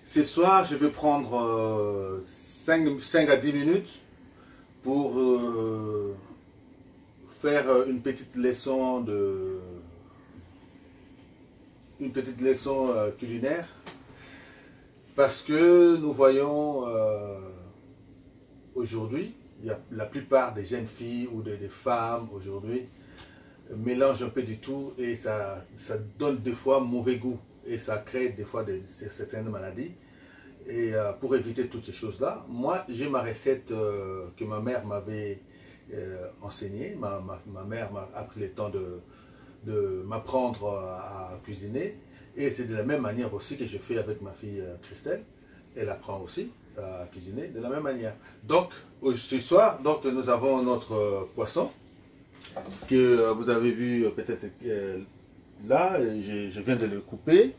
Ce soir, je vais prendre 5 à 10 minutes pour faire une petite leçon culinaire parce que nous voyons aujourd'hui, la plupart des jeunes filles ou des femmes aujourd'hui mélangent un peu du tout et ça donne des fois mauvais goût et ça crée des fois certaines maladies. Et pour éviter toutes ces choses-là, moi j'ai ma recette que ma mère m'avait enseignée. Ma mère a pris le temps de m'apprendre à cuisiner. Et c'est de la même manière aussi que je fais avec ma fille Christelle. Elle apprend aussi à cuisiner de la même manière. Donc ce soir, donc, nous avons notre poisson que vous avez vu peut-être là. Je viens de le couper.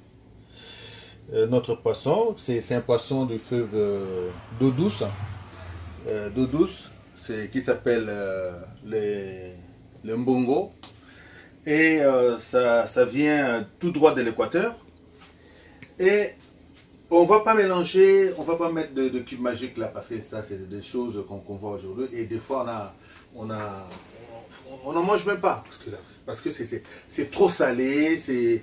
Notre poisson, c'est un poisson du fleuve d'eau douce. D'eau douce, qui s'appelle le mbongo. Et ça vient tout droit de l'équateur. Et on va pas mélanger, on va pas mettre de cube magique là, parce que ça c'est des choses qu'on voit aujourd'hui. Et des fois on n'en mange même pas, parce que c'est trop salé, c'est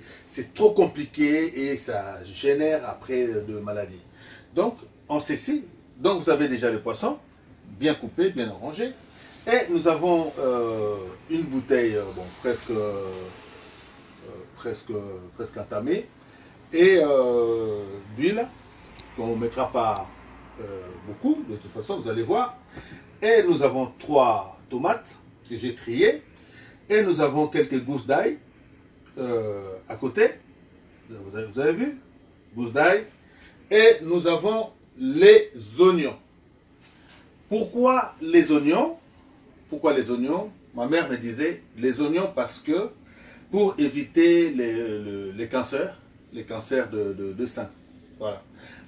trop compliqué et ça génère après de maladies. Donc on saisit, donc vous avez déjà le poisson, bien coupé, bien arrangé. Et nous avons une bouteille presque entamée et d'huile qu'on ne mettra pas beaucoup, de toute façon vous allez voir. Et nous avons 3 tomates que j'ai triées et nous avons quelques gousses d'ail à côté. Vous avez vu? Gousses d'ail. Et nous avons les oignons. Pourquoi les oignons? Pourquoi les oignons? Ma mère me disait les oignons parce que pour éviter les cancers de sein. Voilà.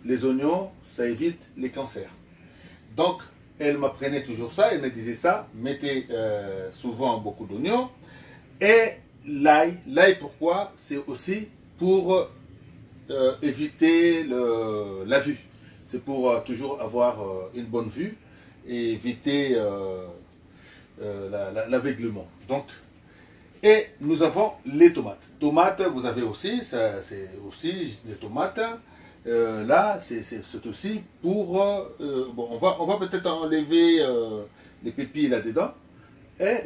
Les oignons, ça évite les cancers. Donc, elle m'apprenait toujours ça, elle me disait ça, mettez souvent beaucoup d'oignons. Et l'ail, pourquoi? C'est aussi pour éviter la vue. C'est pour toujours avoir une bonne vue et éviter l'aveuglement. Donc, et nous avons les tomates. Tomates, vous avez aussi, c'est aussi les tomates. Là, c'est aussi pour... bon, on va peut-être enlever les pépilles là-dedans,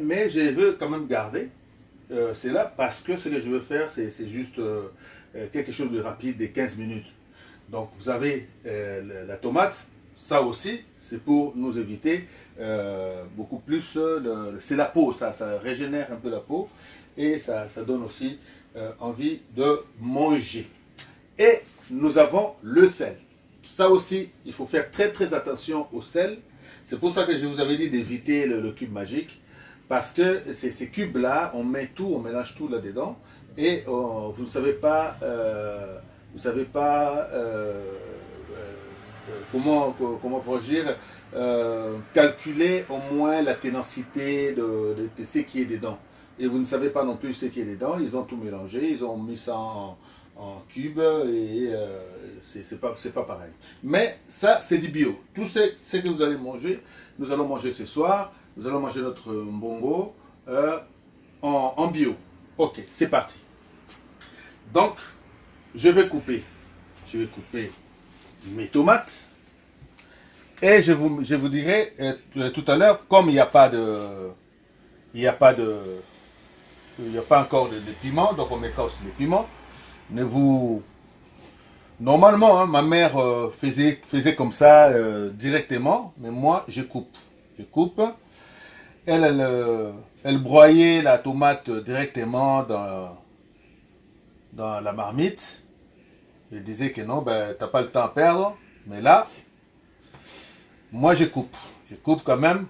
mais je veux quand même garder. C'est là parce que ce que je veux faire, c'est juste quelque chose de rapide, de 15 minutes. Donc, vous avez la tomate. Ça aussi, c'est pour nous éviter beaucoup plus... c'est la peau, ça régénère un peu la peau et ça donne aussi envie de manger. Et nous avons le sel. Ça aussi, il faut faire très attention au sel. C'est pour ça que je vous avais dit d'éviter le cube magique. Parce que ces cubes-là, on met tout, on mélange tout là-dedans. Et vous ne savez pas, comment pourrais-je dire, calculer au moins la ténacité de ce qui est dedans. Et vous ne savez pas non plus ce qui est dedans. Ils ont tout mélangé, ils ont mis ça en cube et c'est pas pareil. Mais ça, c'est du bio. Tout ce que vous allez manger, nous allons manger ce soir. Nous allons manger notre mbongo en bio. Ok, c'est parti. Donc, je vais couper mes tomates. Et je vous dirai tout à l'heure, comme il n'y a pas encore de piment, donc on mettra aussi les piments. Normalement, hein, ma mère faisait comme ça directement, mais moi je coupe. Je coupe. Elle broyait la tomate directement dans la marmite. Elle disait que non, ben, t'as pas le temps à perdre. Mais là, moi je coupe. Je coupe quand même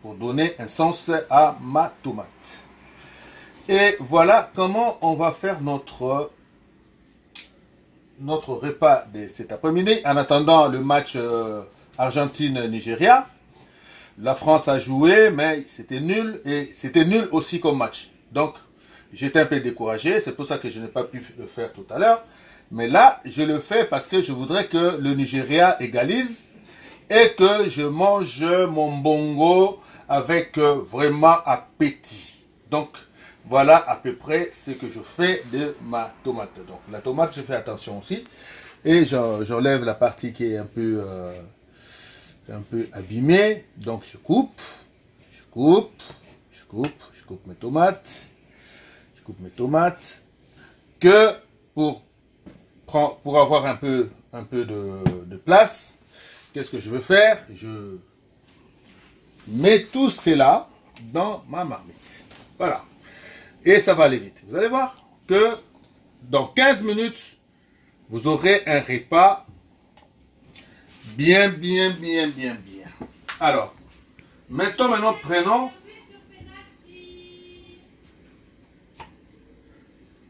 pour donner un sens à ma tomate. Et voilà comment on va faire notre repas de cet après-midi. En attendant le match Argentine-Nigeria. La France a joué, mais c'était nul. Et c'était nul aussi comme match. Donc, j'étais un peu découragé. C'est pour ça que je n'ai pas pu le faire tout à l'heure. Mais là, je le fais parce que je voudrais que le Nigeria égalise et que je mange mon bongo avec vraiment appétit. Donc, voilà à peu près ce que je fais de ma tomate. Donc, la tomate, je fais attention aussi. Et j'enlève la partie qui est un peu abîmée. Donc, je coupe mes tomates. Je coupe mes tomates. Que pour avoir un peu de place, qu'est-ce que je veux faire? Je mets tout cela dans ma marmite. Voilà. Et ça va aller vite. Vous allez voir que dans 15 minutes, vous aurez un repas bien. Alors, maintenant,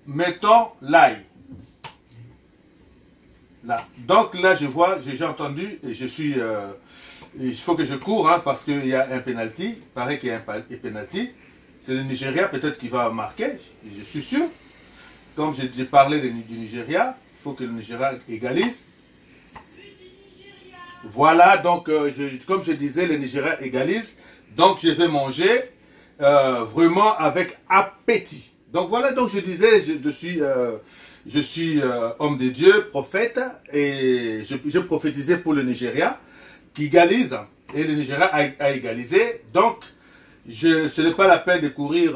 mettons l'ail. Là. Donc là, j'ai entendu, et je suis... il faut que je cours, hein, parce qu'il y a un penalty. Il paraît qu'il y a un penalty. C'est le Nigeria peut-être qui va marquer, je suis sûr. Comme j'ai parlé du Nigeria, il faut que le Nigeria égalise. Voilà, donc comme je disais, le Nigeria égalise. Donc je vais manger vraiment avec appétit. Donc voilà, donc je disais, je suis homme de Dieu, prophète, et je prophétisais pour le Nigeria qui égalise, et le Nigeria a égalisé. Donc, ce n'est pas la peine de courir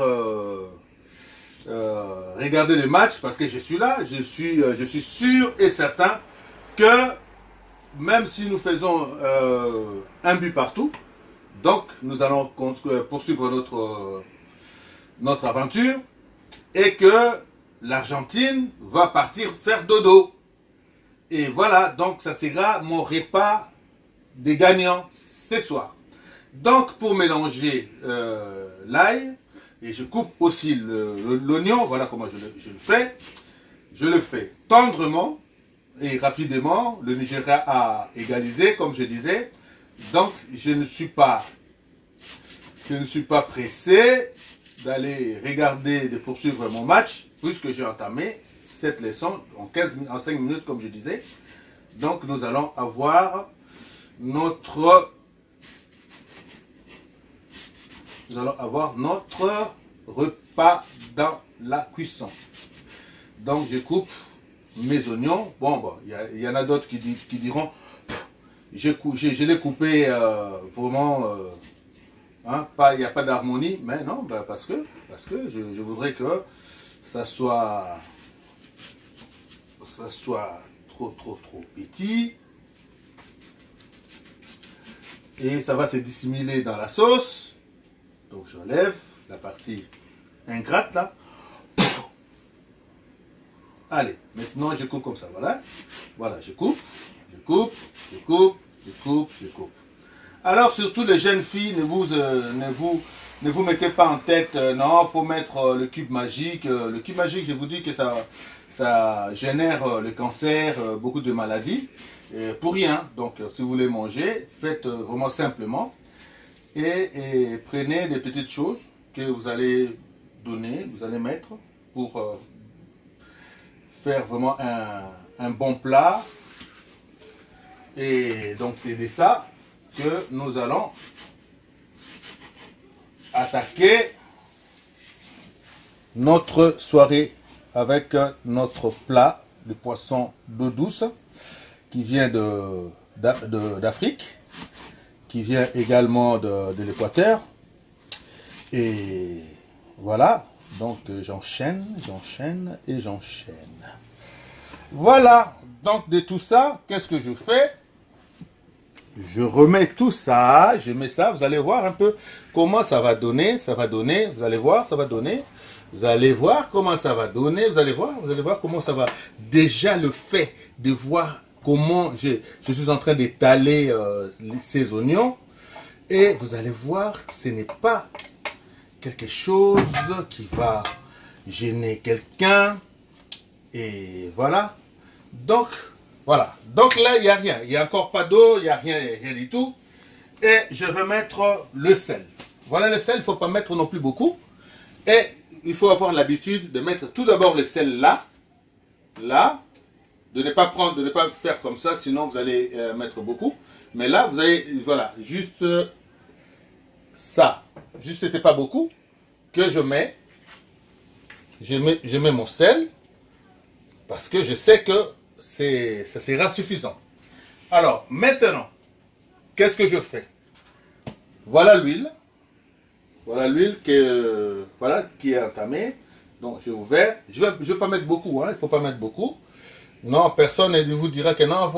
regarder le match parce que je suis là. Je suis sûr et certain que même si nous faisons un but partout, donc nous allons poursuivre notre aventure et que l'Argentine va partir faire dodo. Et voilà, donc ça sera mon repas des gagnants ce soir. Donc pour mélanger l'ail, et je coupe aussi l'oignon, voilà comment je le fais. Je le fais tendrement et rapidement. Le Nigeria a égalisé, comme je disais. Donc je ne suis pas pressé d'aller regarder, de poursuivre mon match, puisque j'ai entamé cette leçon en 5 minutes, comme je disais. Donc nous allons avoir notre repas dans la cuisson. Donc je coupe mes oignons. Bon, il y en a d'autres qui diront, je l'ai coupé vraiment, hein, il n'y a pas d'harmonie, mais non, parce que je voudrais que ça soit trop petit. Et ça va se dissimuler dans la sauce. Donc j'enlève la partie ingrate là. Allez, maintenant je coupe comme ça, voilà. Voilà, je coupe. Alors surtout les jeunes filles, ne vous mettez pas en tête, non, il faut mettre le cube magique. Le cube magique, je vous dis que ça génère le cancer, beaucoup de maladies. Pour rien. Donc si vous voulez manger, faites vraiment simplement. Et prenez des petites choses que vous allez donner, vous allez mettre pour faire vraiment un bon plat. Et donc c'est de ça que nous allons attaquer notre soirée avec notre plat de poisson d'eau douce qui vient d'Afrique, qui vient également de l'Équateur. Et voilà, donc j'enchaîne. Voilà, donc de tout ça, qu'est-ce que je fais? Je remets tout ça, je mets ça, vous allez voir un peu comment ça va donner, vous allez voir, ça va donner. Vous allez voir comment ça va donner, vous allez voir comment ça va. Déjà le fait de voir comment je suis en train d'étaler ces oignons. Et vous allez voir, ce n'est pas quelque chose qui va gêner quelqu'un. Et voilà. Donc, voilà. Donc là, il n'y a rien. Il n'y a encore pas d'eau, il n'y a rien du tout. Et je vais mettre le sel. Voilà le sel, il ne faut pas mettre non plus beaucoup. Et il faut avoir l'habitude de mettre tout d'abord le sel là. Là. de ne pas prendre, de ne pas faire comme ça, sinon vous allez mettre beaucoup. Mais là, vous avez, voilà, juste ça. Juste, c'est pas beaucoup que je mets. Je mets mon sel parce que je sais que ça sera suffisant. Alors, maintenant, qu'est-ce que je fais? Voilà l'huile. Voilà l'huile qui est entamée. Donc, j'ai ouvert. Je vais pas mettre beaucoup, hein, il ne faut pas mettre beaucoup. Non, personne ne vous dira que non,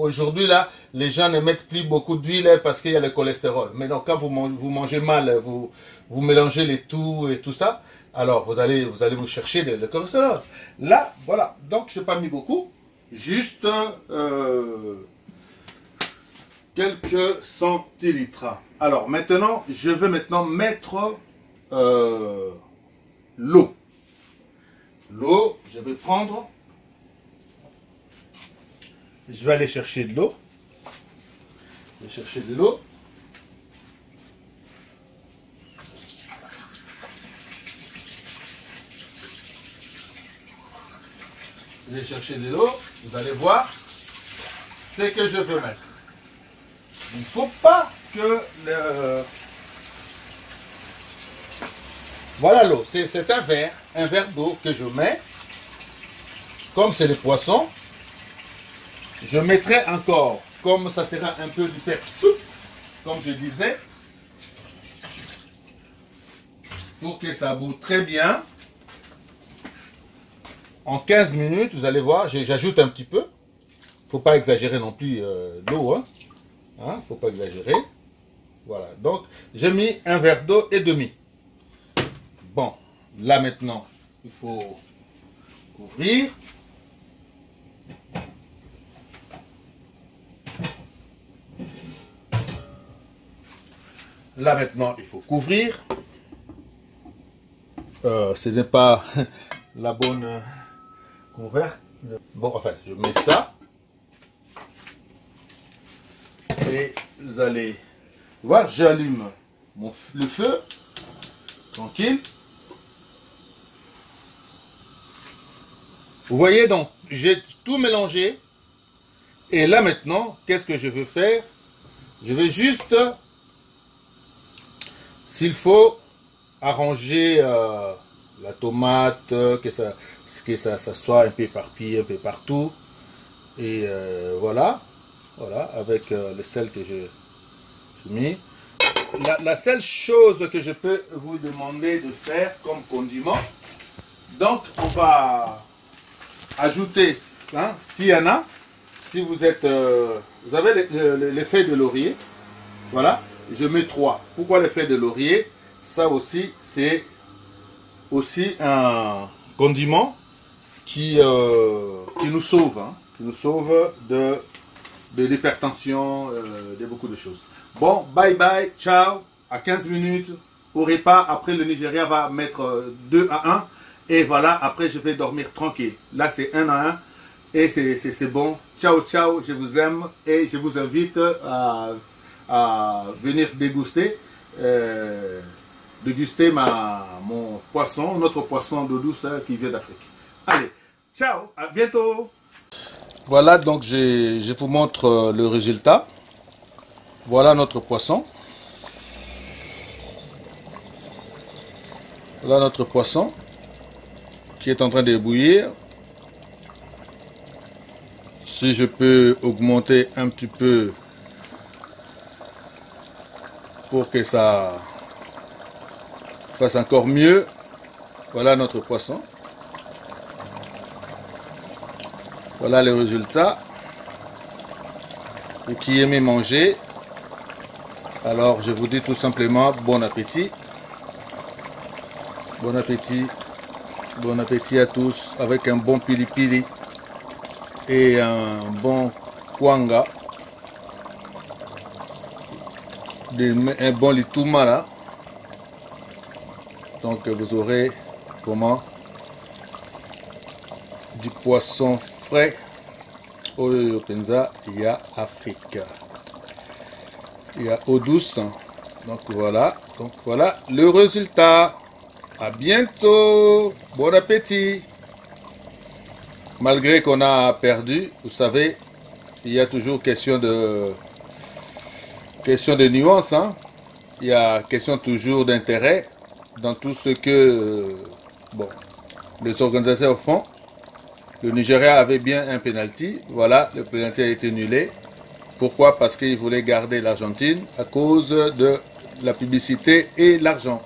aujourd'hui, là, les gens ne mettent plus beaucoup d'huile parce qu'il y a le cholestérol. Mais donc, quand vous mangez mal, vous mélangez les tout et tout ça, alors vous allez vous chercher le cholestérol. Là, voilà. Donc, je n'ai pas mis beaucoup. Juste quelques centilitres. Alors, maintenant, je vais mettre l'eau. L'eau, je vais prendre... Je vais aller chercher de l'eau. Je vais chercher de l'eau. Je vais chercher de l'eau. Vous allez voir ce que je veux mettre. Il ne faut pas que le... Voilà l'eau. C'est un verre d'eau que je mets. Comme c'est le poisson. Je mettrai encore, comme ça sera un peu du pep soup, comme je disais, pour que ça boue très bien. En 15 minutes, vous allez voir, j'ajoute un petit peu. Il ne faut pas exagérer non plus l'eau. Hein, faut pas exagérer. Voilà, donc j'ai mis un verre d'eau et demi. Bon, là maintenant, il faut couvrir. Là maintenant, il faut couvrir. Ce n'est pas la bonne couvercle. Bon, enfin, je mets ça. Et vous allez voir, j'allume le feu. Tranquille. Vous voyez donc, j'ai tout mélangé. Et là maintenant, qu'est-ce que je veux faire? Je vais juste... S'il faut arranger la tomate, que ça soit un peu éparpillé, un peu partout. Et voilà, avec le sel que j'ai mis. La seule chose que je peux vous demander de faire comme condiment, donc on va ajouter, hein, s'il y en a, si vous êtes, vous avez les feuilles de laurier, voilà. Je mets 3. Pourquoi les feuilles de laurier? Ça aussi, c'est aussi un condiment qui nous sauve. Hein, qui nous sauve de l'hypertension, de beaucoup de choses. Bon, bye bye, ciao. À 15 minutes, au repas. Après, le Nigeria va mettre 2 à 1. Et voilà, après, je vais dormir tranquille. Là, c'est 1 à 1. Et c'est bon. Ciao, ciao. Je vous aime. Et je vous invite à venir déguster mon poisson, notre poisson d'eau douce qui vient d'Afrique. Allez, ciao, à bientôt. Voilà, donc je vous montre le résultat. Voilà notre poisson. Voilà notre poisson qui est en train de bouillir. Si je peux augmenter un petit peu pour que ça fasse encore mieux. Voilà notre poisson. Voilà les résultats. Vous qui aimez manger, alors je vous dis tout simplement bon appétit. Bon appétit. Bon appétit à tous avec un bon pili-pili et un bon kwanga. Un bon litumara. Donc vous aurez comment du poisson frais au Penza, il y a Afrique, il y a eau douce. Donc voilà le résultat. À bientôt, bon appétit. malgré qu'on a perdu, vous savez, il y a toujours question de nuance, hein. Il y a question toujours d'intérêt dans tout ce que bon, les organisateurs font. Le Nigeria avait bien un penalty. Voilà, le penalty a été annulé. Pourquoi? Parce qu'ils voulaient garder l'Argentine à cause de la publicité et l'argent.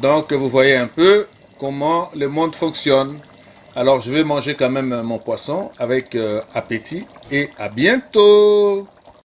Donc vous voyez un peu comment le monde fonctionne. Alors je vais manger quand même mon poisson avec appétit et à bientôt.